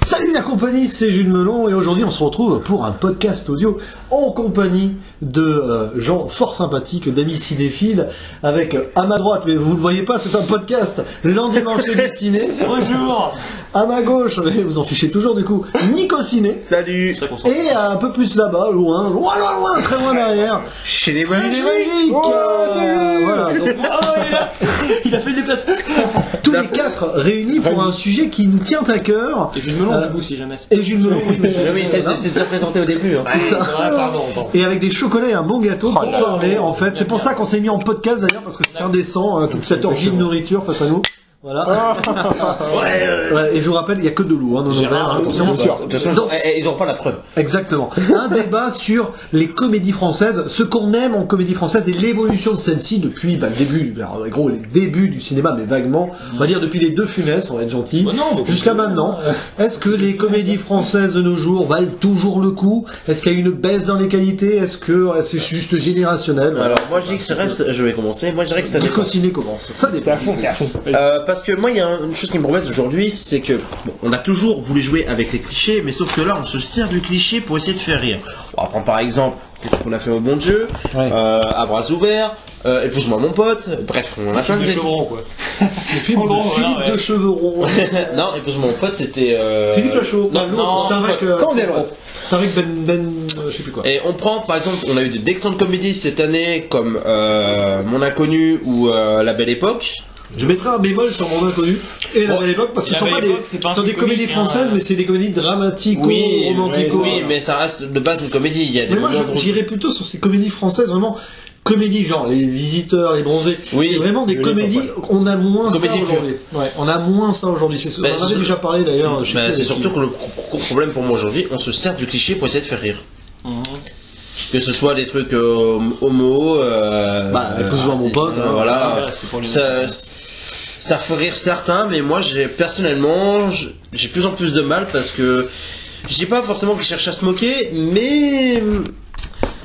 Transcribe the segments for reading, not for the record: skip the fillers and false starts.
Salut la compagnie, c'est Jules Melon et aujourd'hui on se retrouve pour un podcast audio en compagnie de gens fort sympathiques, d'amis cinéphiles, avec à ma droite, mais vous ne le voyez pas, c'est un podcast, l'endimanché du ciné. Bonjour. À ma gauche, mais vous en fichez toujours du coup, Nico Ciné. Salut. Et un peu plus là-bas, loin, très loin derrière, Chez les Magiques. Voilà, donc, Il a fait le déplacement. tous les quatre réunis pour un sujet qui nous tient à cœur. Et Jules Melon, du coup, si jamais. Et Jules Melon, oui, mais Oui, c'est déjà présenté au début. Hein. c'est ça. Ouais, pardon. Et avec des chocolats et un bon gâteau pour parler, en fait. C'est pour ça qu'on s'est mis en podcast d'ailleurs, parce que c'est indécent, toute cette orgie de nourriture face à nous. Voilà. Ouais, et je vous rappelle, il n'y a que de l'eau, hein, dans nos verres, hein, attention. De toute façon, ils n'auront pas la preuve. Exactement. Un débat sur les comédies françaises, ce qu'on aime en comédie française et l'évolution de celle-ci depuis le début, les débuts du cinéma, mais vaguement, on va dire depuis les Deux Funès, on va être gentil, jusqu'à maintenant. Est-ce que les comédies françaises de nos jours valent toujours le coup? Est-ce qu'il y a une baisse dans les qualités? Est-ce que c'est juste générationnel? Alors, moi je dis que ça reste, je vais commencer. Moi je dirais que ça Nico dépend. Ciné commence. Ça dépend. Parce que moi il y a une chose qui me promesse aujourd'hui, c'est que on a toujours voulu jouer avec les clichés, mais sauf que là on se sert du cliché pour essayer de faire rire. On va prendre par exemple, qu'est-ce qu'on a fait au bon Dieu, à bras ouverts, épouse-moi mon pote, bref, on a plein de chevrons, quoi. Le film de Philippe de Chevreau. Non, épouse-moi mon pote, c'était. Philippe Lachaud. Non, Tariq Ben, je sais plus quoi. Et on prend par exemple, on a eu d'excellentes comédies cette année comme Mon Inconnu ou La Belle Époque. Je mettrai un bémol sur Mon Inconnu et La Belle Époque parce qu'ils sont pas des comédies françaises, mais c'est des comédies dramatiques, romantiques. Oui, mais ça reste de base une comédie. Il y a des mais moi, j'irais plutôt sur ces comédies françaises, vraiment comédies genre Les Visiteurs, Les Bronzés. Oui, c'est vraiment des comédies. On a moins ça Comédie aujourd'hui. Ouais, on a moins ça aujourd'hui. C'est on en avait déjà parlé d'ailleurs. C'est surtout que le problème pour moi aujourd'hui, on se sert du cliché pour essayer de faire rire. Que ce soit des trucs homo, épouse-moi mon pote, voilà. Ça fait rire certains, mais moi personnellement j'ai plus en plus de mal parce que je dis pas forcément qu'ils cherchent à se moquer, mais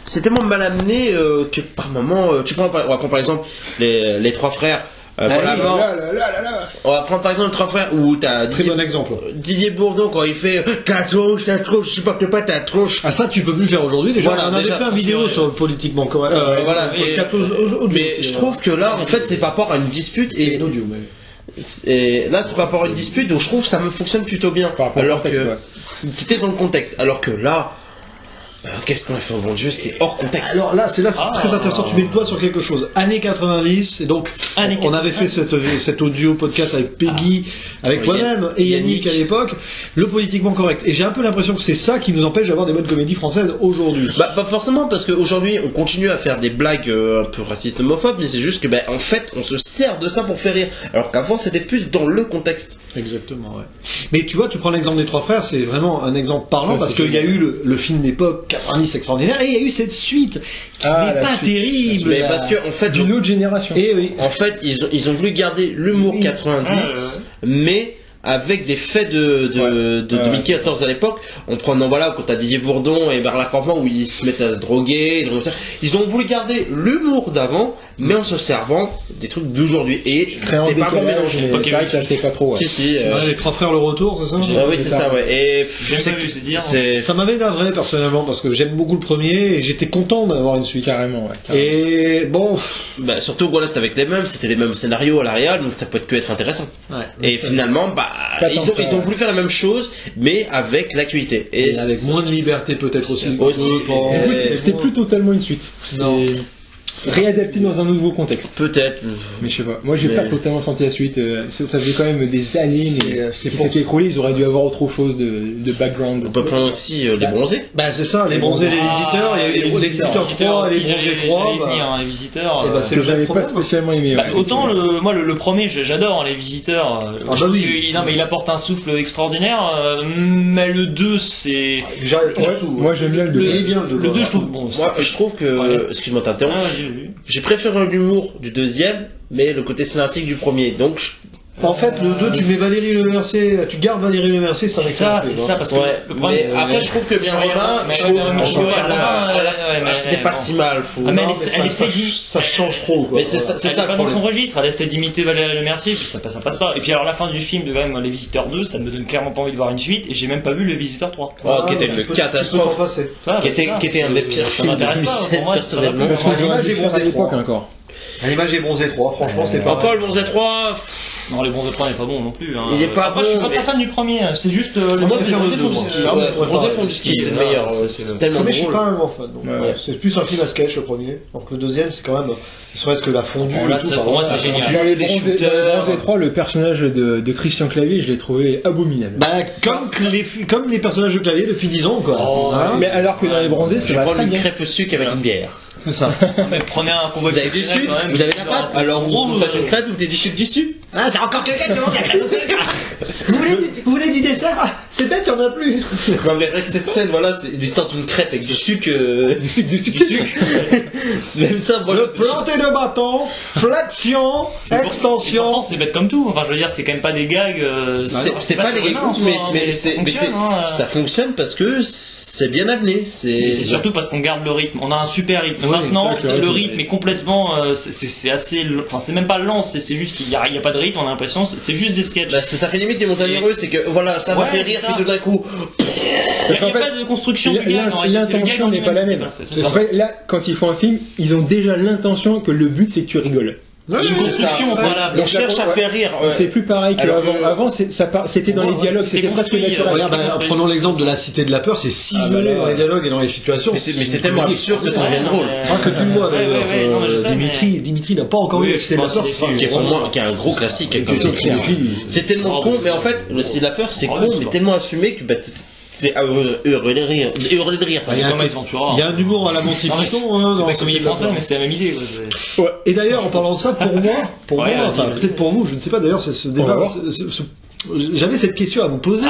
c'est tellement mal amené que par moment, on va prendre par exemple les trois frères. On va prendre par exemple les trois frères où t'as très bon exemple. Didier Bourdon quand il fait ta tronche, je supporte pas ta tronche. Ah ça tu peux plus le faire aujourd'hui déjà. Voilà, on avait fait une vidéo sur le politiquement correct. Mais je trouve que là en fait c'est par rapport à une dispute et audio, et là c'est par rapport à une dispute donc je trouve que ça me fonctionne plutôt bien. Alors que c'était dans le contexte. Alors que là. Qu'est-ce qu'on a fait au bon Dieu, c'est hors contexte. Alors là, c'est très intéressant. Tu mets le doigt sur quelque chose. Années 90, et donc on avait fait cet audio podcast avec Peggy, avec toi-même et Yannick à l'époque. Le politiquement correct. Et j'ai un peu l'impression que c'est ça qui nous empêche d'avoir des bonnes comédies françaises aujourd'hui. Pas forcément parce qu'aujourd'hui on continue à faire des blagues un peu racistes, homophobes, mais c'est juste que en fait on se sert de ça pour faire rire. Alors qu'avant c'était plus dans le contexte. Exactement. Ouais. Mais tu vois, tu prends l'exemple des trois frères, c'est vraiment un exemple parlant parce qu'il y a eu le film d'époque. 90 extraordinaire et il y a eu cette suite qui n'est pas terrible mais parce que en fait d'une autre génération et oui. En fait ils ont voulu garder l'humour 90 mais avec des faits de 2014 à l'époque, en prenant quand t'as Didier Bourdon et Bernard Campan où ils se mettent à se droguer, ils ont voulu garder l'humour d'avant mais en se servant des trucs d'aujourd'hui et c'est pas bon mélangé. C'est vrai que ça fait pas trop. Si, les trois frères le retour, c'est ça? Oui, c'est ça, ouais. Et ça m'avait navré personnellement parce que j'aime beaucoup le premier et j'étais content d'avoir une suite. Carrément. Et bon, surtout c'était avec c'était les mêmes scénarios à la réal, donc ça peut que être intéressant. Et finalement, ils ont voulu faire la même chose, mais avec l'actualité et avec moins de liberté peut-être aussi. Du coup, c'était plus totalement une suite. Non. Réadapté dans un nouveau contexte. Peut-être. Mais je sais pas. Moi, j'ai pas totalement senti la suite. Ça faisait quand même des années qui s'étaient écroulées. Ils auraient dû avoir autre chose de background. On peut prendre aussi les bronzés. C'est ça, les bronzés, les visiteurs. Il y a eu les visiteurs 3, les bronzés 3. Les visiteurs. C'est le j'avais pas spécialement aimé. Autant moi le premier, j'adore les visiteurs. Non mais il apporte un souffle extraordinaire. Mais le 2 c'est. Déjà, moi j'aime bien le 2. Le 2 je trouve. Moi je trouve que. Excuse-moi t'interromps. J'ai préféré l'humour du deuxième, mais le côté scénaristique du premier. Donc, En fait, le 2, tu mets Valérie Lemercier, tu gardes Valérie Lemercier, c'est ça, parce que le problème, après, je trouve que bien Robin, c'était pas si mal, elle essaie ça change trop, quoi. Mais c'est ça, pas dans son registre, elle essaie d'imiter Valérie Lemercier, puis ça passe pas. Et puis alors, la fin du film de quand même Les Visiteurs 2, ça ne me donne clairement pas envie de voir une suite, et j'ai même pas vu Les Visiteurs 3. Qui était une catastrophe. Qui était un des pires films de 2016, personnellement. Parce que l'image est bronzée 3 encore. L'image est bronzée 3, franchement, c'est pas. Encore le bronzé 3. Non, les bronzés 3 n'est pas bon non plus. Il est pas bon. Je suis pas très fan du premier, c'est juste le bronzé fond du ski. Bronzé fond du ski, c'est le meilleur. C'est tellement drôle. Je suis pas un grand fan. C'est plus un film à sketch le premier. Donc le deuxième, c'est quand même, ne serait-ce que la fondue. Pour moi, c'est génial. Dans les bronzés 3, le personnage de Christian Clavier, je l'ai trouvé abominable. Bah, comme les personnages de Clavier depuis 10 ans, quoi. Mais alors que dans les bronzés, c'est va très bien. Une crêpe au sucre avec une bière. C'est ça. Mais prenez un convoi de sucre, vous avez la pâte. Alors vous faites une crêpe ou des disques du sucre. Ah, c'est encore quelqu'un qui demande la crêpe au sucre. Vous voulez du dessert? Ah, c'est bête, il n'y en a plus. Non, mais avec cette scène, voilà, c'est l'histoire d'une crêpe avec du sucre. Du sucre. C'est même ça, le planter de bâton, flexion, extension. C'est bête comme tout. Enfin, je veux dire, c'est quand même pas des gags. C'est pas des gags, mais ça fonctionne parce que c'est bien amené. C'est surtout parce qu'on garde le rythme. On a un super rythme. Maintenant, le rythme est complètement. C'est assez. Enfin, c'est même pas lent, c'est juste qu'il n'y a pas de rythme, on a l'impression. C'est juste des sketchs. Ça fait limite des montagnes russes, c'est que voilà, ça va faire rire, puis tout d'un coup. Il n'y a pas de construction du gag. L'intention n'est pas la même. En fait, là, quand ils font un film, ils ont déjà l'intention que le but c'est que tu rigoles. Une construction, voilà. On cherche à faire rire. C'est plus pareil qu'avant. Avant, c'était dans les dialogues, c'était presque naturel. Prenons l'exemple de La Cité de la Peur, c'est ciselé dans les dialogues et dans les situations. Mais c'est tellement absurde que ça devient drôle. Que tu le vois, Dimitri n'a pas encore vu La Cité de la Peur, qui est un gros classique. C'est tellement con, mais en fait, La Cité de la Peur, c'est con, mais tellement assumé que c'est hurler de rire. C'est comme Ace Ventura. Il y a un humour à la Monty Python. C'est pas comédie française, mais c'est la même idée. Et d'ailleurs, en parlant de ça, pour moi, enfin peut-être pour vous, je ne sais pas. D'ailleurs, c'est ce débat. J'avais cette question à vous poser.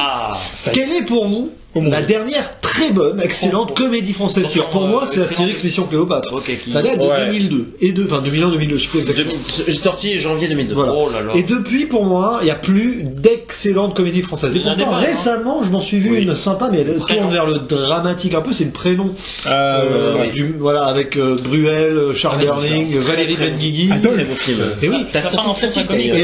Quelle est pour vous la dernière très bonne, excellente comédie française pure? Pour moi, c'est Astérix Mission Cléopâtre. Ça date de 2002 et 2001-2002, je sais pas exactement. Sorti janvier 2002. Voilà. Et depuis, pour moi, il n'y a plus d'excellentes comédies françaises. Et pourtant, récemment, je m'en suis vu une sympa, mais elle tourne vers le dramatique un peu. C'est le prénom. Voilà, avec Bruel, Charles Berling, Valérie Benguigui. Très beau film. Et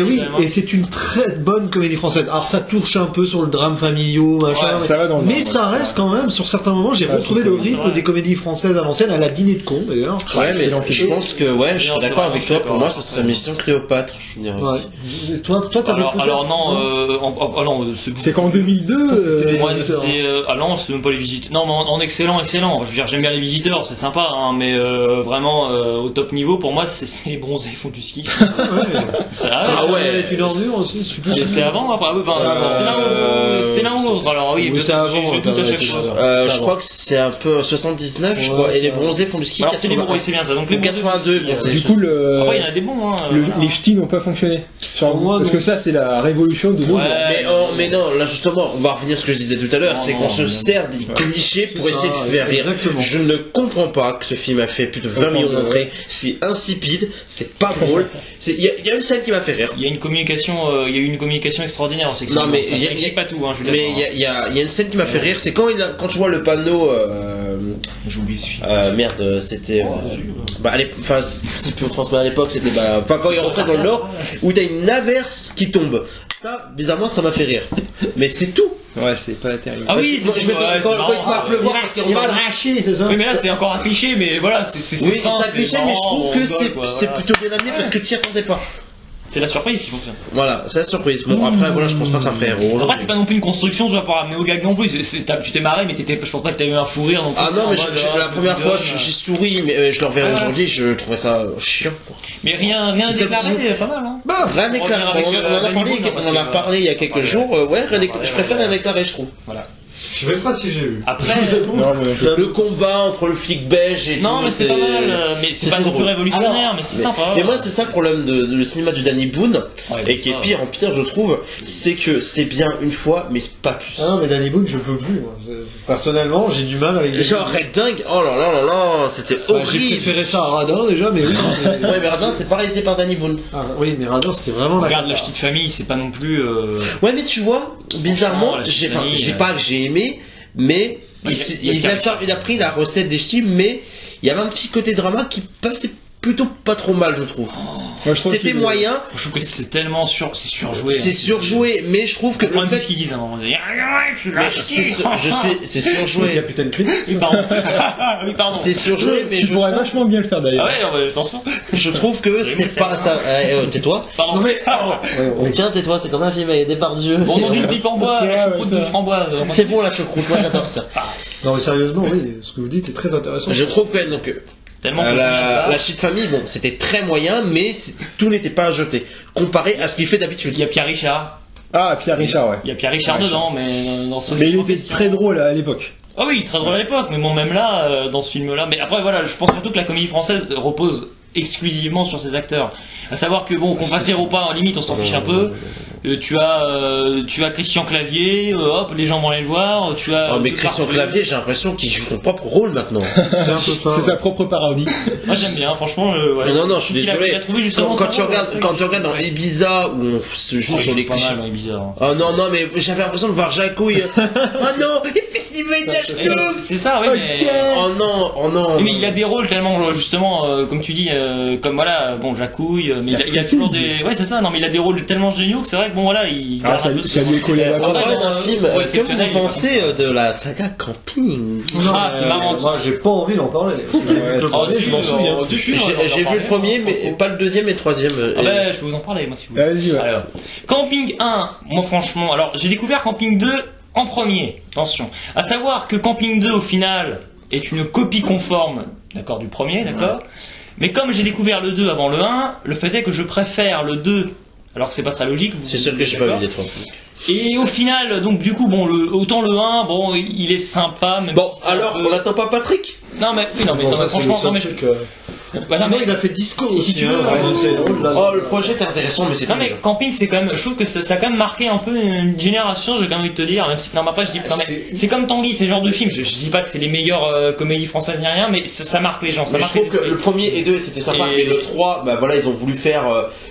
oui, et c'est une très bonne comédie française. Alors ça touche un peu sur le drame familial, machin. Mais ça reste quand même, sur certains moments, j'ai retrouvé le rythme des comédies françaises à l'ancienne, à la Dîner de con d'ailleurs. Ouais, mais je pense que, je suis d'accord avec toi, pour moi, ce serait Mission Cléopâtre, je dirais. Toi, t'as alors non, c'est qu'en 2002, moi, c'est même pas Les Visiteurs. Non, mais en excellent. Je veux dire, j'aime bien Les Visiteurs, c'est sympa, hein, mais vraiment, au top niveau, pour moi, c'est Les Bronzés font du ski. Tu l'endures aussi. C'est avant, après, c'est l'un ou l'autre. Alors oui, c'est avant. Je crois que c'est un peu 79, je crois. Et Les Bronzés font du ski. Alors c'est bien ça. Donc les 82. Du coup, il y en a des bons. Les ch'tis n'ont pas fonctionné. Parce que ça, c'est la révolution de nos jours. Mais non, là justement, on va revenir à ce que je disais tout à l'heure, c'est qu'on se sert des clichés pour essayer de faire rire. Je ne comprends pas que ce film a fait plus de 20 millions d'entrées. C'est insipide, c'est pas drôle. Il y a une scène qui m'a fait rire. Il y a une communication extraordinaire. Non mais il y a pas tout. Mais il y a une scène qui m'a fait rire, c'est quand tu vois le panneau. J'ai oublié celui-là. Merde, c'était. C'est plus en France, mais à l'époque, c'était. Quand il rentrait dans le Nord, où t'as une averse qui tombe. Ça, bizarrement, ça m'a fait rire. Mais c'est tout. Ouais, c'est pas terrible. Ah oui, quand il va pleuvoir, il va dracher, c'est ça. Oui, mais là, c'est encore un cliché, mais voilà, c'est. Oui, c'est un cliché, mais je trouve que c'est plutôt bien amené parce que t'y attendais pas. C'est la surprise qui fonctionne. Voilà, c'est la surprise. Bon, après, voilà, je pense pas que ça me ferait héros. Après, c'est pas non plus une construction, je vais pas ramener au gag non plus. Tu t'es marré, mais je pense pas que t'as eu un fou rire non plus. Ah non, mais la première fois, j'ai souri, mais je le reverrai aujourd'hui, je trouvais ça chiant. Mais rien déclaré, pas mal, hein. Rien déclaré. On en a parlé il y a quelques jours, je préfère rien déclaré, je trouve. Voilà. Je sais même pas si j'ai vu. Après, le combat entre le flic belge et non, mais c'est pas mal, mais c'est pas non plus révolutionnaire, mais c'est sympa. Mais moi, c'est ça le problème de cinéma du Danny Boone, et qui est pire en pire, je trouve, c'est que c'est bien une fois, mais pas plus. Ah non, mais Danny Boone, je peux plus, moi. Personnellement, j'ai du mal avec les... Genre Red Dingue, oh là là là là, c'était horrible. J'ai préféré ça à Radin, déjà, mais oui, c'est... Ouais, mais Radin, c'est pas réalisé par Danny Boone. Ah, oui, mais Radin, c'était vraiment... Regarde, La Petite Famille, c'est pas non plus... Ouais, mais tu vois, bizarrement, j'ai pas que j'ai aimé, mais il a pris la recette des ch'tis, mais il y avait un petit côté drama qui passait plutôt pas trop mal, je trouve. C'était moyen. Je trouve que c'est tellement surjoué. C'est surjoué, mais je trouve que le fait qu'ils disent à un moment donné, c'est surjoué. Capitaine Creed. Oui, pardon. C'est surjoué, mais tu pourrais vachement bien le faire d'ailleurs. Ah ouais, attention. Je trouve que c'est pas ça. Tais-toi. Pardon. Tiens, tais-toi, c'est comme un film avec des Depardieu. Bon, on dit le pipe en bois, la choucroute de framboise. C'est bon la choucroute, moi j'adore ça. Non mais sérieusement, oui, ce que vous dites est très intéressant. Je trouve quand même donc la Petite Famille, bon, c'était très moyen, mais tout n'était pas à jeter comparé à ce qu'il fait d'habitude. Il y a Pierre Richard. Ah, Pierre Richard, ouais. Il y a Pierre Richard dedans, mais dans ce film. Mais il était très drôle à l'époque. Ah oui, très drôle à l'époque, mais bon, même là, dans ce film-là. Mais après, voilà, je pense surtout que la comédie française repose exclusivement sur ses acteurs. À savoir que bon, qu'on fasse rire ou pas, en limite, on s'en fiche un peu. Tu as Christian Clavier, hop, les gens vont aller le voir. Tu as. Oh, mais Christian Clavier, j'ai l'impression qu'il joue son propre rôle maintenant. C'est sa propre parodie. Moi j'aime bien, franchement. Ouais, non, je suis désolé. Quand tu regardes dans Ibiza où on se joue sur les clichés. Dans Ibiza. Oh non, mais j'avais l'impression de voir Jacouille. Oh non, il fait Steven Jacques. C'est ça, oui, mais. Oh non. Mais il a des rôles tellement justement, comme tu dis, comme voilà, bon Jacouille, mais il a toujours des. Ouais, c'est ça. Non, mais il a des rôles tellement géniaux que c'est vrai que bon voilà, il. Ça lui est collé à la bande. D'un film. Que vous pensez de la saga Camping? Ah, c'est marrant. Moi, j'ai pas envie d'en parler. Je m'en souviens. J'ai vu le premier, mais pas le deuxième et le troisième. Ah bah, je peux vous en parler, moi, si vous voulez. Vas-y, ouais. Alors, Camping 1, moi, franchement, alors, j'ai découvert Camping 2 en premier. Attention. À savoir que Camping 2, au final, est une copie conforme, d'accord, du premier, d'accord. Mais comme j'ai découvert le 2 avant le 1, le fait est que je préfère le 2. Alors que c'est pas très logique. C'est sûr que j'ai pas vu les trois. Et au final, donc du coup, bon, autant le 1, bon, il est sympa. Même bon, si alors, on n'attend pas Patrick. Non mais franchement, non mais il a fait Disco aussi. Si tu veux, le projet est intéressant, mais c'est. Non mais Camping, c'est quand même, je trouve que ça a quand même marqué un peu une génération. J'ai quand même envie de te dire, même si non, pas je dis, non mais c'est comme Tanguy, c'est le genre de film. Je dis pas que c'est les meilleures comédies françaises ni rien, mais ça marque les gens. Je trouve que le premier et 2 c'était sympa, et le 3, bah voilà, ils ont voulu faire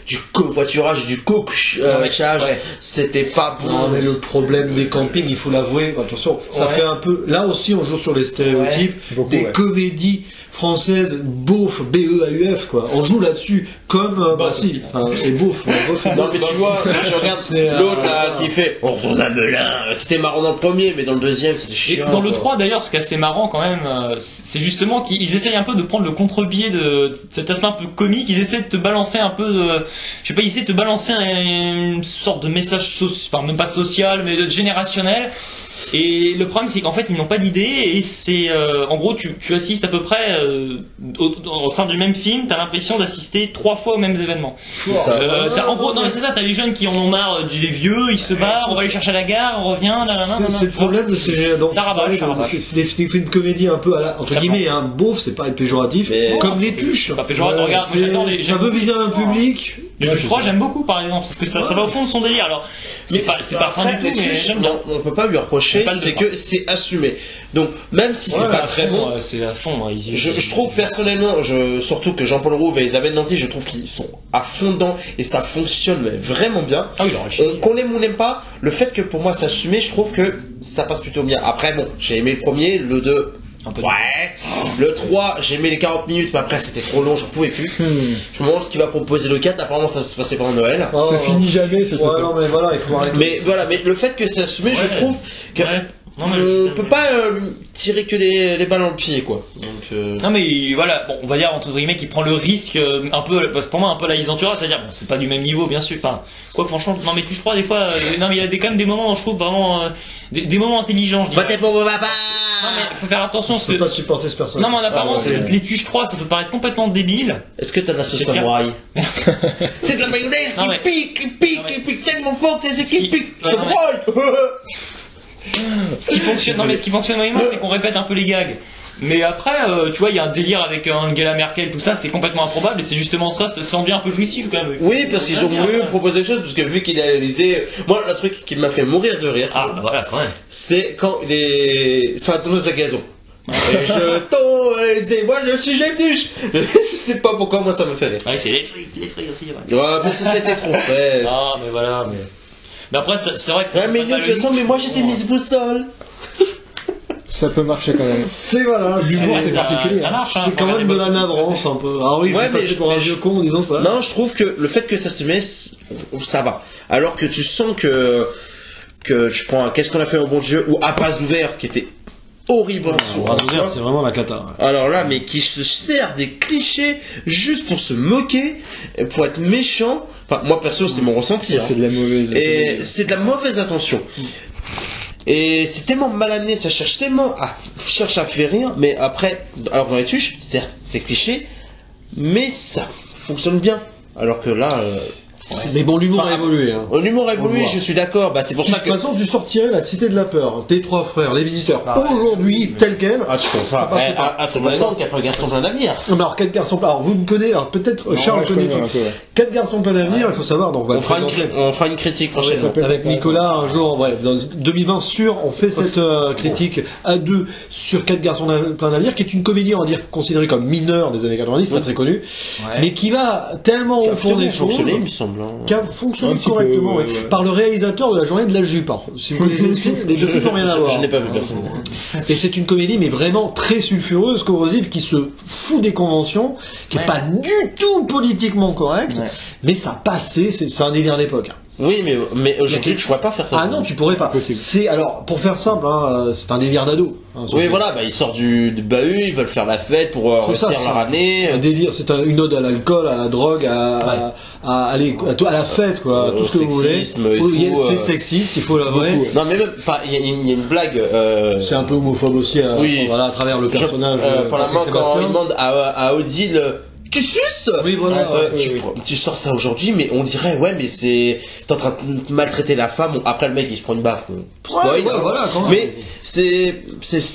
du covoiturage, du coquillage. C'était pas bon. Non mais le problème des campings, il faut l'avouer. Attention, ça fait un peu. Là aussi, on joue sur les stéréotypes des comédies françaises beauf, B-E-A-U-F quoi. On joue là-dessus comme si, c'est beauf. Non mais tu vois, quand tu regardes l'autre là qui fait on retourne à Melun, c'était marrant dans le premier, mais dans le deuxième c'était chiant. Et dans le 3 d'ailleurs, ce qui est assez marrant quand même, c'est justement qu'ils essayent un peu de prendre le contre-pied de cet aspect un peu comique. Ils essaient de te balancer un peu de, je sais pas, ils essaient de te balancer une sorte de message même pas social, mais générationnel. Et le problème c'est qu'en fait ils n'ont pas d'idée, et c'est en gros tu assistes à peu près au sein du même film, t'as l'impression d'assister 3 fois aux mêmes événements. En gros, non mais c'est ça, t'as les jeunes qui en ont marre des vieux, ils se barrent, on va les chercher à la gare, on revient, c'est le problème de ces des films comédie un peu à la, entre guillemets, un beauf, c'est pas péjoratif, comme Les Tuches. Pas péjoratif, regarde, ça veut viser un public. Les Tuches 3 j'aime beaucoup par exemple, parce que ça va au fond de son délire. Alors c'est pas fin du tout, mais j'aime bien. On peut pas lui reprocher, c'est que c'est assumé. Donc même si c'est pas très bon, c'est à fond. Je trouve personnellement, surtout que Jean-Paul Rouve et Isabelle Nanty, je trouve qu'ils sont à fond dedans et ça fonctionne mais vraiment bien. Qu'on l'aime ou n'aime pas, le fait que pour moi c'est assumé, je trouve que ça passe plutôt bien. Après bon, j'ai aimé le premier, le 2. Le 3, j'ai aimé les 40 minutes, mais après c'était trop long, j'en pouvais plus. Je me demande ce qu'il va proposer le 4, apparemment ça va se passer pendant Noël. Ça finit jamais, c'est ça. Non, mais voilà, il faut arrêter. Mais voilà, mais le fait que c'est assumé, je trouve que on peut pas tirer que les balles dans le pied, quoi. Donc, non mais voilà, bon, on va dire entre guillemets qu'il prend le risque un peu, pour moi un peu la Isantura, c'est-à-dire bon, c'est pas du même niveau bien sûr. Enfin, quoi que franchement, non mais je crois des fois, non mais il y a quand même des moments, je trouve vraiment des moments intelligents. Votez pour vos papas. Non mais faut faire attention. Je peux pas supporter ce personnage. Non mais en apparence, les Tuches 3, ça peut paraître complètement débile. Est-ce que t'as de la sauce samouraï? C'est de la mayonnaise qui pique tellement fort que les équipes piquent. Ça broille. Ce qui fonctionne, non mais ce qui fonctionne moyennement, c'est qu'on répète un peu les gags. Mais après, tu vois, il y a un délire avec Angela Merkel, tout ça, c'est complètement improbable, et c'est justement ça en devient un peu jouissif quand même. Oui, parce qu'ils ont voulu proposer quelque chose, parce que vu qu'il est à l'Elysée, moi, le truc qui m'a fait mourir de rire, voilà, quand même. c'est quand il est sur la tonneuse à gazon. Et je tombe à l'Elysée, moi je suis Jeftuche. Je sais pas pourquoi, moi ça me fait rire. Ouais, c'est les frites aussi, ouais. Ouais, parce que c'était trop frais. Ah, mais voilà, mais après, c'est vrai que c'est. Ouais, mais de toute façon, mais moi j'étais Miss Boussole. Ça peut marcher quand même. C'est voilà, l'humour c'est particulier. Ça marche, c'est quand même de la navrance un peu. Ah oui, ouais, je suis passé pour un vieux con en disant ça. Non, je trouve que le fait que ça se met, ça va. Alors que tu sens que tu prends Qu'est-ce qu'on a fait au bon Dieu ou À bras ouverts qui était horrible en dessous. C'est vraiment la cata. Alors là, mais qui se sert des clichés juste pour se moquer, pour être méchant. Enfin, moi perso, c'est mon ressenti. C'est de la mauvaise. Et c'est de la mauvaise intention. Et c'est tellement mal amené, ça cherche à faire rire, mais après, alors dans les tuches, certes, c'est cliché, mais ça fonctionne bien. Alors que là, mais bon, l'humour a évolué. Hein. L'humour a évolué, je suis d'accord. Bah, c'est pour ça que. De toute façon, tu sortirais La Cité de la Peur, tes trois frères, les visiteurs, aujourd'hui, tel quel. Ah, tu comprends pas. Après, par exemple, 4 garçons plein d'avenir. Non, mais alors, 4 garçons plein. Alors, vous me connaissez, alors peut-être Charles connaît. 4 garçons plein d'avenir, il faut savoir. Donc, on fera une critique prochainement. Avec Nicolas, un jour, bref, dans 2020 sûr, on fait cette critique à deux sur 4 garçons plein d'avenir, qui est une comédie, on va dire, considérée comme mineure des années 90, pas très connue, mais qui va tellement au fond des choses. Il me semble. Qui a fonctionné correctement, par le réalisateur de La Journée de la Jupe. Si vous connaissez le film, les deux films n'ont rien à voir. Je n'ai pas vu personnellement. Et c'est une comédie, mais vraiment très sulfureuse, corrosive, qui se fout des conventions, qui n'est pas du tout politiquement correcte, mais ça passait, c'est un délire d'époque. Oui, mais aujourd'hui, tu pourrais pas faire ça. Ah non, tu pourrais pas. C'est alors, pour faire simple, hein, c'est un délire d'ado. Hein, oui, voilà, bah ils sortent du bahut, ils veulent faire la fête pour réussir leur année. Un délire, c'est une ode à l'alcool, à la drogue, à la fête, quoi, tout ce que vous voulez. C'est sexiste, il faut l'avouer. Non, mais même, il y a une blague. C'est un peu homophobe aussi, voilà, à travers le personnage. Pendant quand il demande à Odile. Tu suces? Oui, voilà. Tu sors ça aujourd'hui, mais on dirait, mais t'es en train de maltraiter la femme. Bon, après, le mec, il se prend une baffe. Voilà, quand même. Mais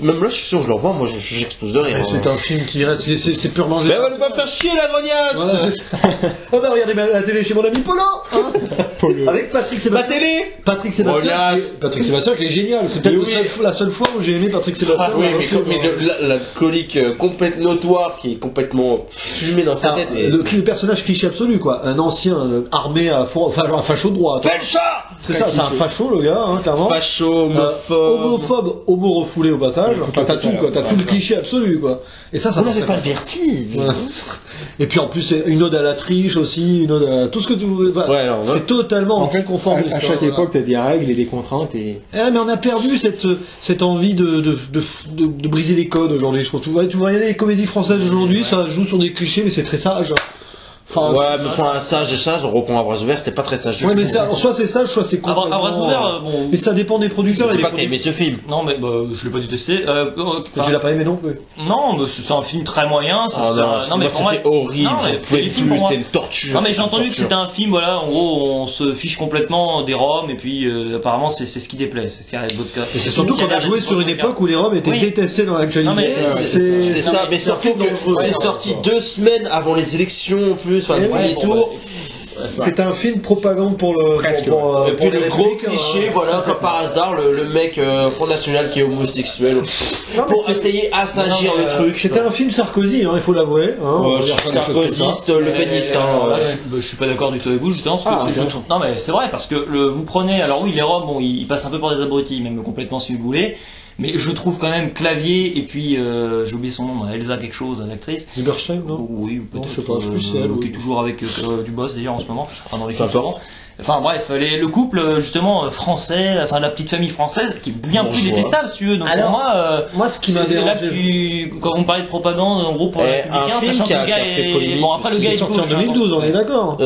même là, je suis sûr, je le revois, moi, j'explose de rire. C'est un film qui reste, c'est purement Mais on va pas faire chier, la grognasse! Voilà, oh bah, regardez la télé chez mon ami Polo! Hein. Avec Patrick Sébastien. Ma télé! Patrick Sébastien qui est génial. C'est peut-être la seule fois où j'ai aimé Patrick Sébastien. Oui, mais l'alcoolique complètement notoire, qui est complètement fumé dans sa tête. Le personnage cliché absolu, quoi. Un ancien armé à fond, enfin, un facho de droite. Fais le chat! C'est ça, c'est un facho, le gars, hein, clairement. Facho, homophobe. Homo refoulé au passage. Enfin, t'as tout, quoi. T'as tout le cliché absolu, quoi. Et ça vous n'avez pas le vertige. Et puis en plus, c'est une ode à la triche aussi, une ode à tout ce que tu veux. C'est totalement anticonformiste. À chaque époque, t'as des règles et des contraintes et. Mais on a perdu cette envie de briser les codes aujourd'hui. Je trouve. Tu vois, les comédies françaises aujourd'hui, ça joue sur des clichés, mais c'est très sage. Enfin, mais pour un sage et sage, on reprend à bras ouverts, c'était pas très sage. Ouais, mais soit c'est sage, soit c'est complètement. À bras ouverts, bon. Mais ça dépend des producteurs. J'ai pas aimé ce film. Non, mais je l'ai pas détesté. Tu l'as pas aimé non plus. Non, mais c'est un film très moyen. Non, mais pour moi, c'était horrible. C'était une torture. Non, mais j'ai entendu que c'était un film, voilà, en gros, on se fiche complètement des Roms, et puis apparemment, c'est ce qui déplaît. C'est ce qui arrive vodka. Et c'est surtout qu'on a joué sur une époque où les Roms étaient détestés dans l'actualité. C'est ça, mais c'est sorti 2 semaines avant les élections en plus, enfin, et tout. C'est un film propagande pour le. Et puis le gros cliché, voilà, comme par hasard, le mec Front National qui est homosexuel pour essayer assagir le truc. C'était un film Sarkozy, il faut l'avouer. Sarkozyste, le péniste. Je suis pas d'accord du tout avec vous, justement. Non, mais c'est vrai, parce que vous prenez. Alors oui, les Roms, bon, ils passent un peu pour des abrutis, même complètement si vous voulez. Mais je trouve quand même Clavier et puis j'ai oublié son nom, Elsa quelque chose, l'actrice. Zimmerstein, non? Oui, ou peut-être. Je sais pas, je suis qui est toujours avec Dubos d'ailleurs en ce moment. Enfin bref, le couple justement français, enfin la petite famille française qui est bien plus détestable si tu veux. Donc alors, pour moi ce qui m'a dérangé, quand on parlait de propagande en gros pour les républicains, sachant que le gars est bon après le gars est sorti en 2012, on est d'accord.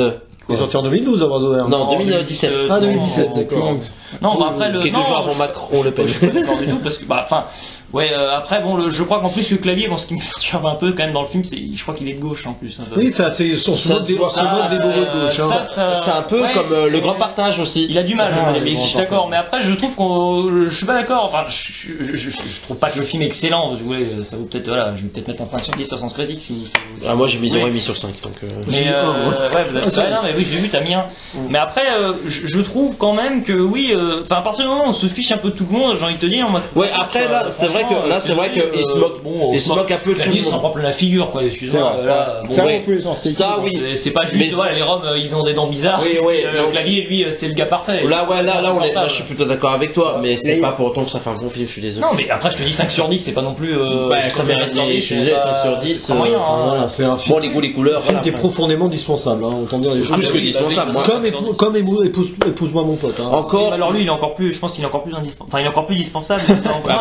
Il est sorti en 2012 à bras ouverts. Non, 2017. Ah, 2017, d'accord. Non, bah après quelques jours avant Macron Le Pen. Je suis pas d'accord du tout parce que après bon, je crois qu'en plus le clavier, bon, ce qui me perturbe un peu quand même dans le film, c'est, je crois qu'il est de gauche en plus. Hein, oui, c'est son mode des bords de gauche. C'est un peu comme le grand partage aussi. Il a du mal, je suis d'accord. Mais après, je trouve je suis pas d'accord. Enfin, je trouve pas que le film est excellent. Ça vaut peut-être, voilà, je vais peut-être mettre un 5 sur 10 sur Sens Critique si vous. Moi j'ai mis 0,5 sur 5 donc. Mais non, mais oui, j'ai vu, t'as mis un. Mais après, je trouve quand même que oui, à partir du moment où on se fiche un peu de tout le monde, j'ai envie de te dire, moi. Ouais, après là, c'est vrai que il se moque un peu de tout le monde. Ils s'en prend plein la figure, quoi. Excuse-moi. Là, ça va dans tous les sens. Ça oui. C'est pas juste. Voilà, les Roms, ils ont des dents bizarres. Oui. Le clavier, lui, c'est le gars parfait. Là, je suis plutôt d'accord avec toi, mais c'est pas pour autant que ça fait un bon film. Je suis désolé. Non, mais après, je te dis 5 sur 10, c'est pas non plus. Ça mérite 5 sur 10. C'est un film. Bon, les goûts, les couleurs. Un film qui est profondément dispensable. Autant dire les choses. Plus que dispensable. Comme épouse-moi mon pote. Encore. Alors lui, il est encore plus. Je pense qu'il est encore plus indispensable. Enfin, il est encore plus dispensable.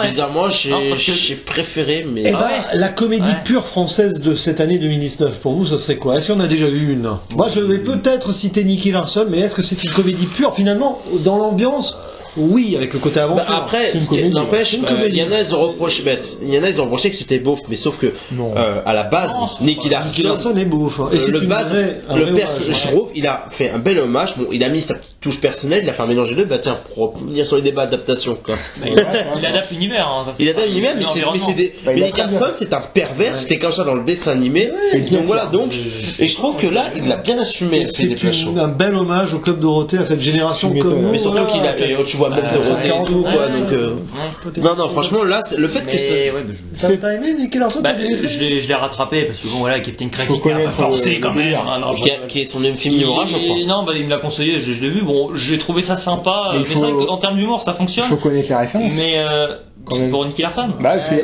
Bizarrement, j'ai préféré, mais. La comédie pure française de cette année 2019, pour vous, ça serait quoi? Est-ce qu'on a déjà eu une? Moi, je vais peut-être citer Nicky Larson, mais est-ce que c'est une comédie pure finalement dans l'ambiance? Oui, avec le côté aventure. Après, ce qui n'empêche, il y en a ils ont reproché que c'était beauf, mais sauf que à la base, Nicky Larson est beauf. Et je trouve, il a fait un bel hommage. Bon, il a mis sa petite touche personnelle, il a fait un mélange de deux. Bah tiens, pour venir sur les débats d'adaptation, quoi. Il adapte l'univers. Il adapte l'univers, mais Nicky Larson, c'est un pervers. C'était comme ça dans le dessin animé. Donc voilà, et je trouve que là, il l'a bien assumé. C'est un bel hommage au Club Dorothée, à cette génération comme. Mais surtout qu'il a fait, tu vois, même de Roté et tout, quoi. Donc, non, franchement, là, le fait que ça t'a aimé, Nicky Larson? Je l'ai rattrapé parce que bon, voilà, Captain Critic a forcé quand même. Qui est son même film d'humour, je crois. Non, il me l'a conseillé, je l'ai vu. Bon, j'ai trouvé ça sympa. Mais c'est vrai qu'en termes d'humour, ça fonctionne. Il faut connaître la référence. Mais pour Nicky Larson.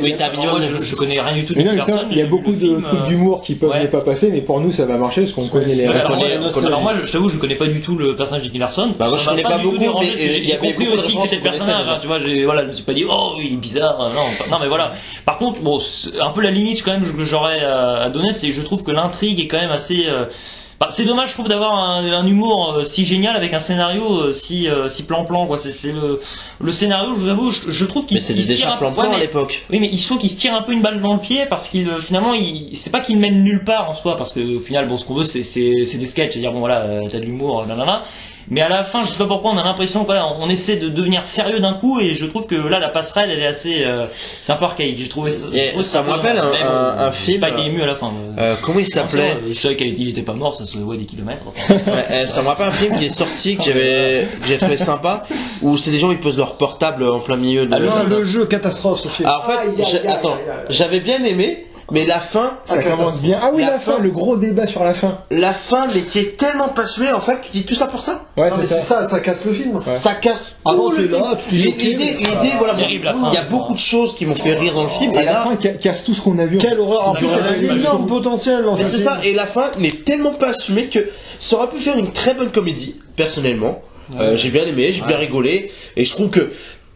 Oui, t'as moi, je connais rien du tout de Nicky Larson. Il y a beaucoup de trucs d'humour qui peuvent ne pas passer, mais pour nous, ça va marcher parce qu'on connaît les références. Alors moi, je t'avoue, je connais pas du tout le personnage de Nicky Larson. Moi, je connais pas beaucoup, mais j'ai compris aussi que c'était le personnage. Tu vois, je me suis pas dit, oh, il est bizarre. Non, mais voilà. Par contre, bon, un peu la limite quand même que j'aurais à donner, c'est que je trouve que l'intrigue est quand même assez. C'est dommage, je trouve, d'avoir un humour si génial avec un scénario si plan-plan, quoi. C'est le scénario, je vous avoue, je trouve qu'il se tire plan-plan à l'époque. Oui, mais il faut qu'il se tire un peu une balle dans le pied parce qu'il finalement, c'est pas qu'il mène nulle part en soi, parce que au final, bon, ce qu'on veut, c'est des sketchs, c'est-à-dire bon voilà, t'as de l'humour, nanana. Mais à la fin, je sais pas pourquoi, on a l'impression qu'on essaie de devenir sérieux d'un coup, et je trouve que là, la passerelle, elle est assez, c'est un peu archaïque. J'ai trouvé ça me rappelle un film. Je sais pas qu'il est ému à la fin. Comment il s'appelait? Je savais qu'il était pas mort, ça se voit des kilomètres. Enfin. Ça me rappelle un film qui est sorti que j'ai trouvé sympa, où c'est des gens qui posent leur portable en plein milieu de. Le jeu catastrophe, ce film. Alors, en fait, j'avais bien aimé. Mais la fin, ça commence bien. Ah oui, la fin, le gros débat sur la fin. La fin, mais qui est tellement passionnée, en fait, tu dis tout ça pour ça? Ouais, c'est ça, ça casse le film. Ouais. Ça casse tout le film. L'idée, voilà, il y a beaucoup de choses qui m'ont fait rire dans le film. Et la fin casse tout ce qu'on a vu. Quelle horreur. En plus, elle a un énorme potentiel. C'est ça, et la fin n'est tellement pas assumée que ça aurait pu faire une très bonne comédie, personnellement. J'ai bien aimé, j'ai bien rigolé, et je trouve que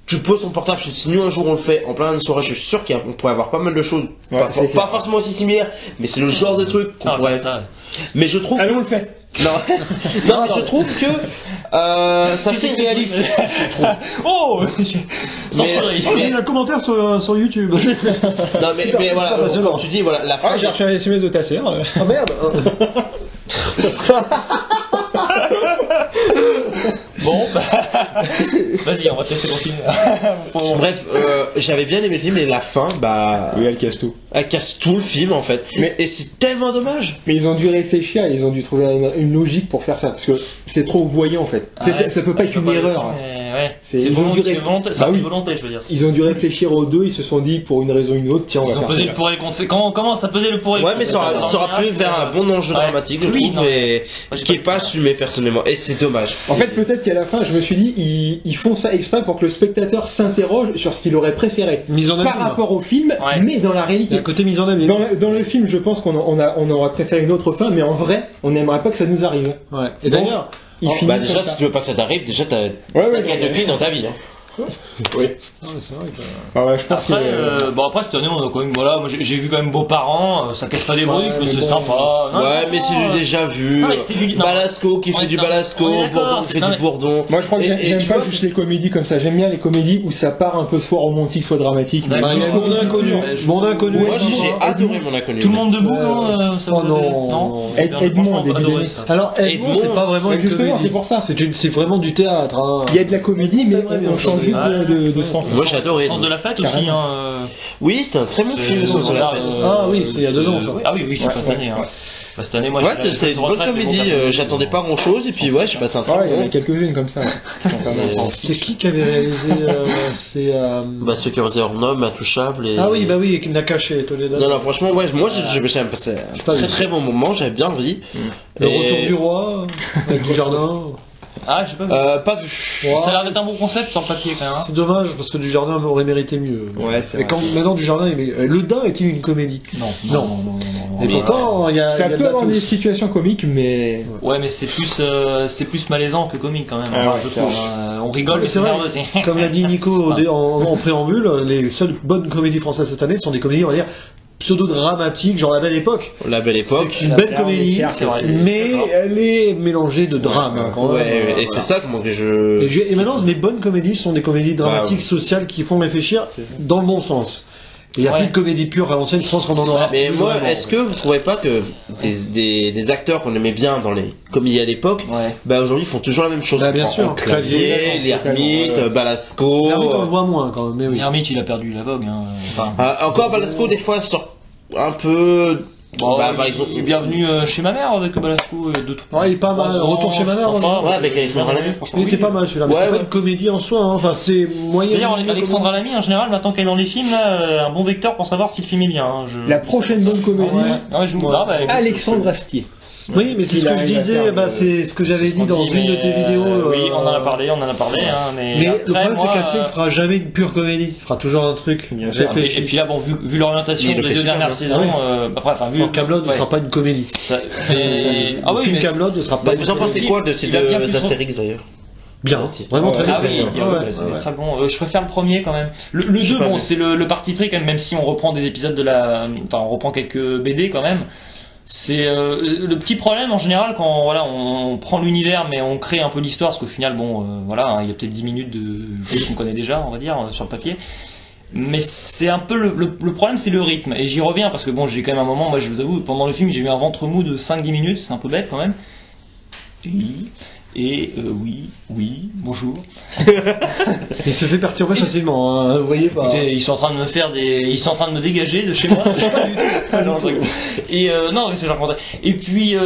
tu poses ton portable, si nous un jour on le fait en plein de soirée, je suis sûr qu'on pourrait avoir pas mal de choses, pas forcément aussi similaires, mais c'est le genre de truc qu'on pourrait. Mais je trouve. Allez, on le fait. Non, mais je trouve que ça c'est réaliste. Oh, j'ai eu un commentaire sur YouTube. Non mais voilà, comme tu dis, voilà la fin. J'ai reçu un SMS de ta sœur. Ah merde. Bon, vas-y, on va te laisser continuer. Bref, j'avais bien aimé le film, et la fin, oui, elle casse tout. Elle casse tout le film en fait. Et c'est tellement dommage. Mais ils ont dû réfléchir, ils ont dû trouver une logique pour faire ça, parce que c'est trop voyant en fait. Ça peut pas être une erreur. C'est volonté, je veux dire. Ils ont dû réfléchir aux deux, ils se sont dit pour une raison ou une autre, tiens, on va faire ça. Le pour et le contre. Comment ça pesait le pour et le contre? Ouais, mais ça aura pu vers un bon enjeu dramatique, je trouve, mais qui est pas assumé personnellement, et c'est dommage. En fait, peut-être qu'à la fin, je me suis dit, ils font ça exprès pour que le spectateur s'interroge sur ce qu'il aurait préféré par rapport au film, mais dans la réalité. Côté mise en abîme. Dans le film, je pense qu'on aurait préféré une autre fin, mais en vrai, on n'aimerait pas que ça nous arrive. Ouais. Et d'ailleurs, déjà, si tu veux pas que ça t'arrive, déjà t'as gagné de vie dans ta vie. Oui. Ah, c'est vrai que... Ah ouais, je pense Après, que... bon après cette année on a quand même voilà, moi j'ai vu quand même Beaux-Parents, ça casse pas des bruits, mais c'est sympa. Ouais, mais c'est du déjà vu. Non, mais c'est du- non. Balasco qui fait du Balasco, on est d'accord, Bourdon qui fait non, du mais- Bourdon. Moi je crois que j'aime tu pas vois, juste les comédies comme ça, j'aime bien les comédies où ça part un peu soit romantique soit dramatique. D'accord. Bah, il y a Mon Inconnu. Mon Inconnu. Moi j'ai adoré Mon Inconnu. Tout le monde debout, Ouais. non ça Oh vous non. avez- Edmond, franchement, début adoré d'année. ça. Alors, Edmond, Edmond, c'est pas vraiment une justement, comédie. c'est pour ça. C'est vraiment du théâtre. Hein. Il y a de la comédie, mais J'aimerais bien on change vite entendre. de sens. Moi j'ai adoré. Sens de la fête aussi. Carrément. Oui, c'était un très bon film sur la fête. Ah oui, c'est il y a 2 ans, ça. Ah oui, c'est pas cette année. Bah, cette année, moi, Ouais, j'ai c'était fait une bonne retraite, mais bon, comédie, personne- j'attendais pas grand chose et puis ouais, j'ai passé un très Ouais, il y en bon a quelques-unes comme ça. Qui sont pas mal. C'est qui avait réalisé c'est Bah ceux qui ont été hors normes, intouchables et... Ah oui, bah oui, Nakache et Toledano. Non, non, franchement, ouais, moi j'ai passé un très très bon moment, j'avais bien ri. Le Et- retour du roi avec du jardin. Ah, j'ai pas vu. Pas vu. Ouais. Ça a l'air d'être un bon concept sur le papier quand même. Hein. C'est dommage parce que du jardin aurait mérité mieux. Ouais, c'est Et vrai. quand maintenant du jardin, le Dain est-il une comédie? Non. Et Mais- pourtant, il y a Ça il y a de peut la avoir des touche. situations comiques, mais... Ouais, mais c'est plus malaisant que comique quand même. Ah Enfin, ouais, je c'est trouve. vrai. On rigole, Ouais, mais c'est c'est vrai. nerveux aussi. Comme l'a dit Nico en préambule, les seules bonnes comédies françaises cette année sont des comédies, on va dire, pseudo-dramatiques, genre La Belle Époque. La Belle Époque. C'est une belle Perle comédie, d'éclair, c'est vrai. mais elle est mélangée de drame. hein, quand même. Ouais, et c'est ça que moi que je... Et maintenant, les bonnes comédies sont des comédies dramatiques, sociales, qui font réfléchir dans le bon sens. Il n'y a Ouais. plus de comédie pure à l'ancienne, je pense qu'on en aura. Mais plus moi, vraiment. est-ce que vous trouvez pas que des acteurs qu'on aimait bien dans les comédies à l'époque, Ouais. bah aujourd'hui font toujours la même chose? Bah, bien sûr. Clavier, Clavier, l'ermite, Balasco. Ah oui, on le voit moins quand même, mais oui. Hermite, il a perdu la vogue. Hein. Enfin, Encore Balasco des fois sort un peu... bon, bah, par exemple... il est bienvenu chez ma mère avec Balasco et deux Ouais, il est pas mal. Retour chez ma mère, Sympa, ouais, avec Alexandra Lamy, franchement. Il était pas mal celui-là, mais Ouais, c'est pas ouais. une comédie en soi, hein. Enfin c'est moyen. D'ailleurs, Alexandra Lamy, en général, maintenant qu'elle est dans les films, là, un bon vecteur pour savoir si le film est bien. Hein. La prochaine bonne comédie, Ouais, je vous Ouais. Alexandre Astier. Oui, mais c'est S'il ce que je arrive à disais, faire bah le- c'est ce que j'avais C'est ce dit qu'on dans dit, une de mais, tes vidéos. Oui, on en a parlé, hein, mais Mais après, le problème c'est moi, qu'Astier il fera jamais une pure comédie. Il fera toujours un truc. Et puis là, bon, vu l'orientation Il le des fait deux super dernières bien. saisons, Ah après, enfin, vu. Camelot ne ouais. sera pas une comédie. Ça- et- Ah Le oui, film mais Camelot ne sera pas. Bah, vous en pensez quoi de ces Il a bien deux plus Astérix d'ailleurs? Bien, vraiment très bien. Ah oui, Ouais, ouais, c'est ouais. très bon. Je préfère le premier quand même. Le 2, pas bon, vu. c'est le parti pris quand même si on reprend des épisodes de la... Enfin, on reprend quelques BD quand même. C'est le petit problème en général quand voilà on prend l'univers mais on crée un peu l'histoire parce qu'au final bon voilà hein, il y a peut-être 10 minutes de choses qu'on connaît déjà on va dire sur le papier mais c'est un peu le problème c'est le rythme et j'y reviens parce que bon j'ai quand même un moment moi je vous avoue pendant le film j'ai eu un ventre mou de 5-10 minutes c'est un peu bête quand même oui bonjour. Il se fait perturber facilement, hein, vous voyez pas. Écoutez, ils sont en train de me faire ils sont en train de me dégager de chez moi. Non, je rigole. Et non, mais c'est genre et puis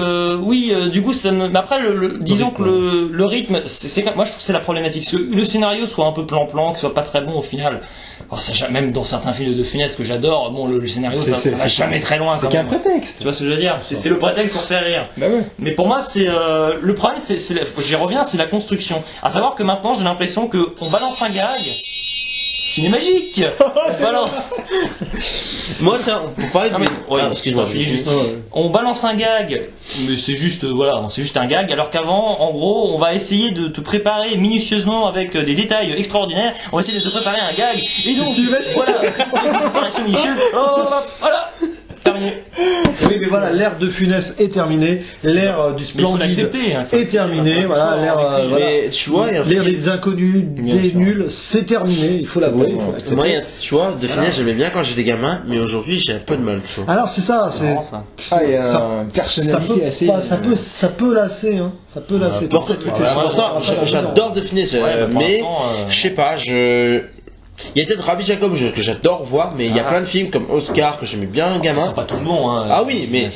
du coup ça me mais après disons que le rythme c'est moi je trouve que c'est la problématique que le scénario soit un peu plan-plan, que soit pas très bon au final. Alors, même dans certains films de De Funès que j'adore, bon le scénario ça va jamais très loin C'est quand qu'un même. prétexte. Tu vois ce que je veux dire c'est le prétexte pour faire rire. Bah ouais. Mais pour moi, c'est le problème, j'y reviens, c'est la construction. À savoir que maintenant, j'ai l'impression que on balance un gag, cinémagique. Voilà. Moi, tiens, pour parler de... Non, mais, ouais, excuse-moi, je dis je- juste. On balance un gag, mais c'est juste, voilà, c'est juste un gag. Alors qu'avant, en gros, on va essayer de te préparer minutieusement avec des détails extraordinaires. On va essayer de te préparer un gag. Et donc, voilà, préparation minutieuse. Oh, voilà. Terminé. Oui, mais voilà, l'ère de Funès est terminée, l'ère du Mais il faut splendide l'accepter. Hein, est terminée, voilà, l'ère voilà. Mais tu vois, il y a un L'ère truc- des inconnus, des nuls, c'est terminé, il faut l'avouer, il faut l'accepter. moi, il y a- tu vois, De Funès, j'aimais bien quand j'étais gamin, mais aujourd'hui, j'ai un peu de mal, tu vois. Alors c'est ça, c'est marrant, ça. Ah, il y a ça- une personnalité ça peut, assez- pas- ça peut lasser, hein. Ça peut lasser. Pourtant, j'adore De Funès, mais je sais pas, il y a peut-être Rabbi Jacob que j'adore voir, mais il y a plein de films comme Oscar que j'aimais bien gamin. Ils sont pas tous bons. Hein, Ah oui, mais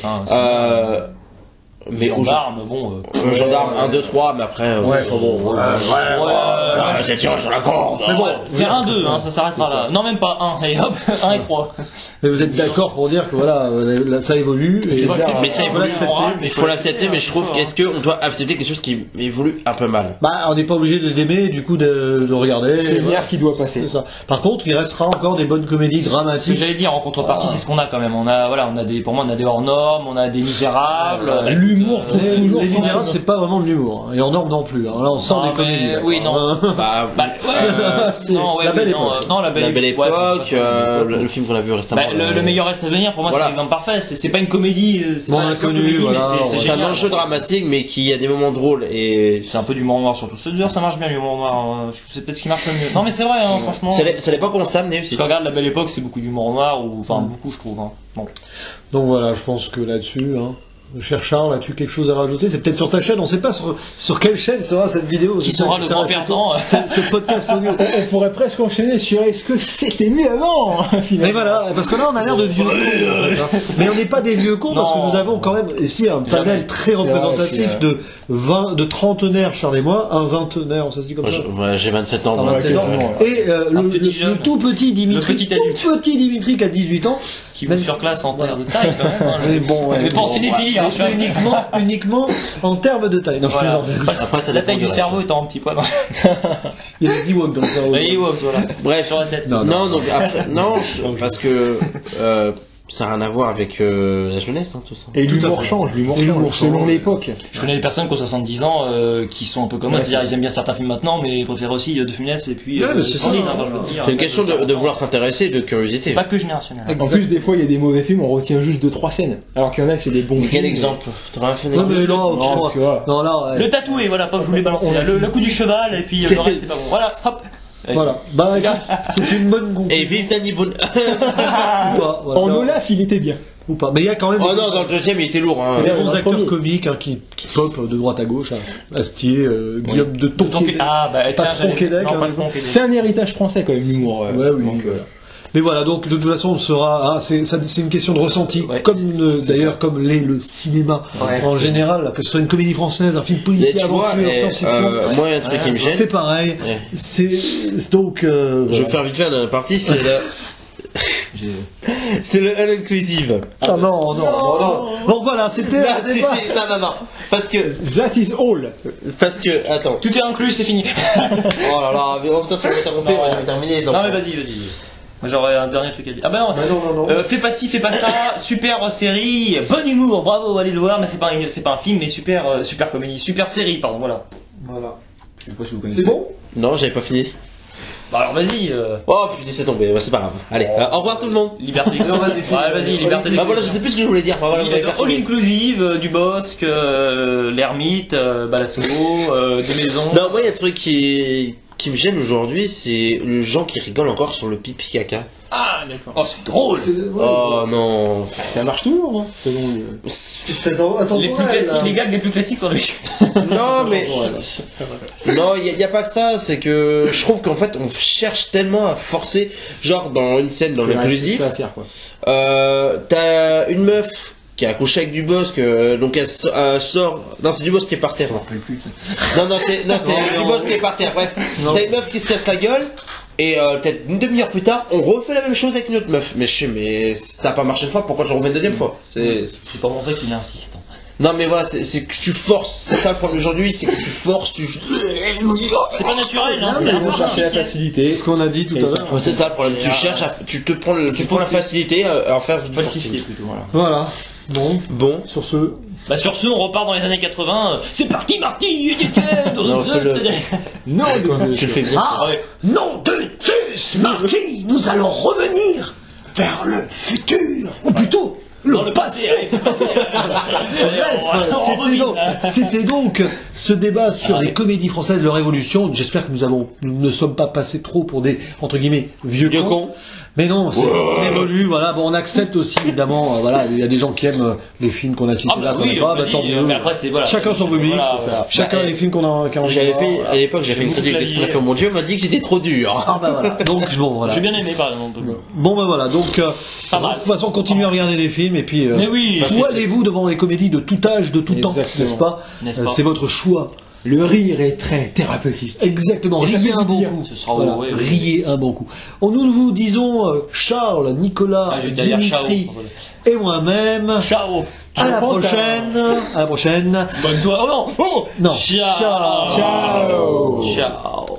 mais gendarme, bon. Gendarme 1, 2, 3, mais après. C'est tiré sur la corde. Mais bon, c'est 1-2, hein, ça s'arrêtera là. Non, même pas 1, et hop, 1 et 3. Mais vous êtes d'accord pour dire que voilà, là, ça évolue. Et C'est vrai, là, mais ça faut évolue, l'accepter. il faut l'accepter, mais je trouve qu'est-ce qu'on doit accepter quelque chose qui évolue un peu mal. Bah, on n'est pas obligé d'aimer, du coup, de regarder. C'est une Voilà. ère qui doit passer. C'est ça. Par contre, il restera encore des bonnes comédies C'est ce que dramatiques. j'allais dire en contrepartie, c'est ce qu'on a quand même. On a des, pour moi, on a des hors normes, on a des misérables. l'humour trouve toujours. Les Minérables, c'est pas vraiment de l'humour. Et en Orbe non plus. Là, on sent des comédies. Oui, non. La Belle Époque. Non, La Belle Époque. Le film qu'on a vu récemment. Le meilleur reste à venir, pour moi, c'est l'exemple parfait. C'est pas une comédie. Bon, inconnu, voilà. C'est un enjeu dramatique, mais qui a des moments drôles et c'est un peu d'humour noir surtout. D'ailleurs, ça marche bien l'humour noir. C'est peut-être ce qui marche le mieux. Non, mais c'est vrai, franchement. C'est l'époque où on s'est amené aussi. Si tu regardes La Belle Époque, c'est beaucoup d'humour noir, ou enfin beaucoup, je trouve. Bon. Donc voilà, je pense que là-dessus, cher Charles, as-tu quelque chose à rajouter? C'est peut-être sur ta chaîne, on ne sait pas sur quelle chaîne sera cette vidéo. Qui sera le grand perdant? Ce podcast audio. On pourrait presque enchaîner sur est-ce que c'était mieux avant, finalement. Mais voilà, parce que là on a l'air de vieux cons. Mais on n'est pas des vieux cons, parce que nous avons quand même ici un panel très représentatif de trentenaires, Charles et moi, un vingtenaire, ça se dit comme ça? J'ai 27 ans. Et le tout petit Dimitri, qui a 18 ans. Qui vous surclasse en termes de taille quand même. Mais pas en cinéphilie, uniquement en termes de taille. Non, voilà. Après, la taille du cerveau étant un petit peu. Il y a des Ewoks dans le cerveau. Les Ewoks, voilà. Bref, sur la tête. Non, donc après, parce que ça n'a rien à voir avec la jeunesse, tout ça. Et l'humour change, selon l'époque. Je connais des personnes qui ont 70 ans qui sont un peu comme moi, c'est-à-dire ils aiment bien certains films maintenant, mais ils préfèrent aussi De Funès et puis. C'est une question de vouloir s'intéresser, de curiosité. C'est pas que générationnel. En plus, des fois, il y a des mauvais films, on retient juste 2-3 scènes. Alors qu'il y en a, c'est des bons films. Quel exemple? Non, mais non, là. Le tatoué, voilà, pas que je voulais balancer. Le coup du cheval, et puis le reste, c'est pas bon. Voilà, hop. Voilà, bah écoute, c'est une bonne conclusion. Et vive Danny Boone. En Olaf, il était bien. Ou pas, mais il y a quand même. Oh non, dans le deuxième, il était lourd. Il y a des bons acteurs comiques qui popent de droite à gauche. Astier, Guillaume de Tonquédec. Ah bah tiens, c'est un héritage français quand même, l'humour. Ouais, oui. Mais voilà, donc de toute façon, on sera. C'est une question de ressenti, comme le cinéma en général, que ce soit une comédie française, un film policier, aventure, science-fiction. Moi, il y a un truc qui me gêne. C'est pareil. C'est donc. Je vais faire vite fait la partie. C'est le all inclusive. Ah non. Donc voilà, c'était. Non. Parce que that is all. Parce que attends. Tout est inclus, c'est fini. Oh là là, mais en même temps, si on va t'interromper, je vais terminer. Non mais vas-y. Moi j'aurais un dernier truc à dire. Ah bah non. Fais pas ci, fais pas ça. Super série, bon humour, bravo, allez le voir. Mais c'est pas un film, mais super comédie, super série, pardon. Voilà. Je sais pas si vous connaissez. C'est bon? Non, j'avais pas fini. Bah alors vas-y. Oh putain, c'est tombé. C'est pas grave. Allez, au revoir tout le monde. Liberté d'expression. Vas-y, liberté d'expression. Bah voilà, je sais plus ce que je voulais dire. Voilà, all inclusive, du Bosque, l'ermite, Balasco, des maisons. Non, moi il y a un truc qui me gêne aujourd'hui, c'est les gens qui rigolent encore sur le pipi caca. Ah d'accord. Oh c'est drôle. Oh non. Ça marche toujours, hein, selon les gags les plus classiques sont les. Non mais non, il y a pas que ça, c'est que je trouve qu'en fait on cherche tellement à forcer, genre dans une scène dans l'inclusif. T'as une meuf qui a couché avec du Bosque, donc elle sort. Non, c'est du Bosque qui est par terre. Non, c'est du Bosque qui est par terre. Bref, t'as une meuf qui se casse la gueule. Et peut-être une demi-heure plus tard, on refait la même chose avec une autre meuf. Mais ça a pas marché une fois, pourquoi je refais une deuxième fois? C'est pas montrer qu'il est insistant. Non mais voilà, c'est que tu forces, c'est ça le problème aujourd'hui, c'est que tu forces, c'est pas naturel, hein. C'est un chercher la facilité. C'est ce qu'on a dit tout à l'heure. C'est ça le problème, tu prends la facilité à en faire du forcing. Voilà. Bon. Sur ce. Bah sur ce, on repart dans les années 80. C'est parti, Marty. Non, tu le fais bien. Nom de Zeus, Marty, nous allons revenir vers le futur, ou plutôt le passé. C'était donc ce débat sur les comédies françaises de Révolution. J'espère que nous ne sommes pas passés trop pour des entre guillemets vieux cons. Mais non, c'est évolue, voilà. Bon, on accepte aussi évidemment, voilà, il y a des gens qui aiment les films qu'on a cités là, qu'on n'a pas, tant mieux. Mais après, c'est voilà. Chacun son public, chacun les films qu'on a. J'avais fait à l'époque, j'avais fait une critique de ce qu'on a fait au Mon Dieu, on m'a dit que j'étais trop dur. Ah bah voilà. Donc bon, voilà. J'ai bien aimé par exemple. Bon bah voilà, donc de toute façon, continuez à regarder des films et puis. Mais oui. Où allez-vous devant les comédies de tout âge, de tout temps, n'est-ce pas? C'est votre choix. Le rire est très thérapeutique. Exactement, riez un bon coup. Riez un bon coup. Nous vous disons Charles, Nicolas, Dimitri et moi-même. Ciao. À la prochaine. Bonne soirée. Oh non. Non. Ciao. Ciao. Ciao.